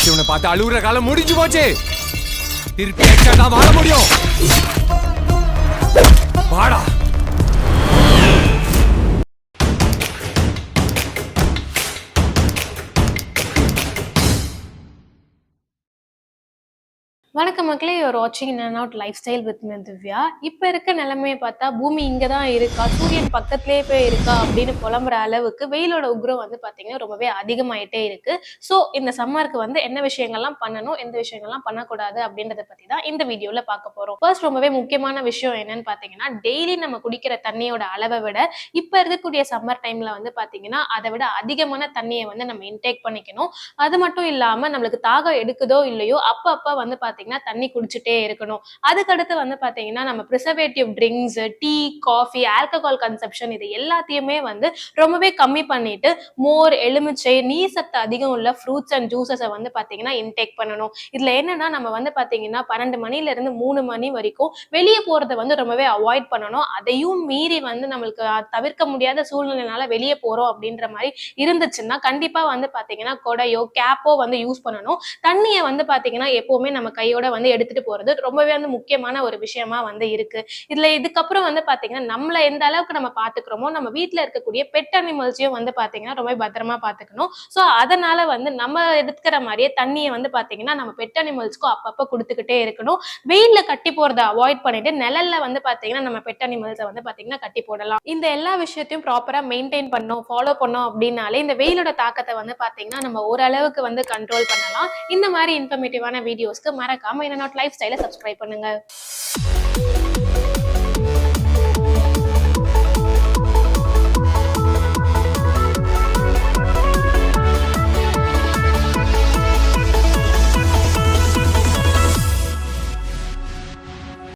பெத்தவனை பார்த்து அழுகுற காலம் முடிஞ்சு போச்சு. திருப்பி எக்ஸ்ட்ரா தான் வாழ முடியும். வாடா. வணக்கம் மக்களே, யூஆர் வாட்சிங் in and out life style with me Divya. இப்போ இருக்க நிலைமையை பார்த்தா பூமி இங்கே தான் இருக்கா, சூரியன் பக்கத்துலேயே போய் இருக்கா அப்படின்னு புலம்புற அளவுக்கு வெயிலோட உக்ரம் வந்து பார்த்தீங்கன்னா ரொம்பவே அதிகமாயிட்டே இருக்கு. ஸோ இந்த சம்மருக்கு வந்து என்ன விஷயங்கள்லாம் பண்ணணும், எந்த விஷயங்கள்லாம் பண்ணக்கூடாது அப்படின்றத பற்றி தான் இந்த வீடியோவில் பார்க்க போகிறோம். ஃபர்ஸ்ட் ரொம்பவே முக்கியமான விஷயம் என்னன்னு பார்த்தீங்கன்னா, டெய்லி நம்ம குடிக்கிற தண்ணியோட அளவை விட இப்போ இருக்கக்கூடிய சம்மர் டைமில் வந்து பார்த்தீங்கன்னா அதை விட அதிகமான தண்ணியை வந்து நம்ம இன்டேக் பண்ணிக்கணும். அது மட்டும் இல்லாமல் நம்மளுக்கு தாகம் எடுக்குதோ இல்லையோ அப்பப்போ வந்து பார்த்தீங்கன்னா தண்ணி குடிச்சுட்டே இருக்கணும். அதுக்கடுத்து வந்து பாத்தீங்கன்னா நம்ம preservative drinks, tea, coffee, alcohol consumption இது எல்லாத்தையுமே வந்து ரொம்பவே கம்மி பண்ணிட்டு மோர், எலுமிச்சை, நீர் சத்து அதிகம் உள்ள ஃப்ரூட்ஸ் அண்ட் ஜூசஸை வந்து பாத்தீங்கன்னா இன்டேக் பண்ணணும். இதுல என்னன்னா நம்ம வந்து பாத்தீங்கன்னா 12 மணில இருந்து 3 மணி வரைக்கும் வெளியே போறதை வந்து ரொம்பவே அவாய்ட் பண்ணணும். அதையும் மீறி வந்து நம்மளுக்கு தவிர்க்க முடியாத சூழ்நிலைனால வெளியே போறோம் அப்படின்ற மாதிரி இருந்துச்சுன்னா கண்டிப்பா வந்து பாத்தீங்கன்னா கொடையோ கேப்போ வந்து யூஸ் பண்ணணும். தண்ணியை வந்து பாத்தீங்கன்னா எப்பவுமே நம்ம கையோட வந்து எடுத்துட்டு போறது ரொம்பவே வந்து முக்கியமான ஒரு விஷயமா வந்து இருக்கு. இதுக்கப்புறம் வந்து பாத்தீங்கன்னா நம்மள எந்த அளவுக்கு நம்ம பாத்துக்கிறோமோ நம்ம வீட்டுல இருக்கக்கூடிய பெட் அனிமல்ஸையும் வந்து பாத்தீங்கன்னா ரொம்ப பத்திரமா பாத்துக்கணும். சோ அதனால வந்து நம்ம எடுத்துக்கிற மாதிரியே தண்ணியை வந்து பாத்தீங்கன்னா நம்ம பெட் அனிமல்ஸ்க்கும் அப்பப்ப கொடுத்துக்கிட்டே இருக்கணும். வெயில்ல கட்டி போறதை அவாய்ட் பண்ணிட்டு நிழல்ல வந்து பாத்தீங்கன்னா நம்ம பெட் அனிமல்ஸை வந்து பாத்தீங்கன்னா கட்டி போடலாம். இந்த எல்லா விஷயத்தையும் ப்ராப்பரா மெயின்டைன் பண்ணோம், ஃபாலோ பண்ணோம் அப்படின்னாலே இந்த வெயிலோட தாக்கத்தை வந்து பாத்தீங்கன்னா நம்ம ஓரளவுக்கு வந்து கண்ட்ரோல் பண்ணலாம். இந்த மாதிரி இன்ஃபர்மேட்டிவான வீடியோஸ்க்கு மறக்காம இன் அண்ட் அவுட் லைஃப் ஸ்டைலை சப்ஸ்கிரைப் பண்ணுங்க.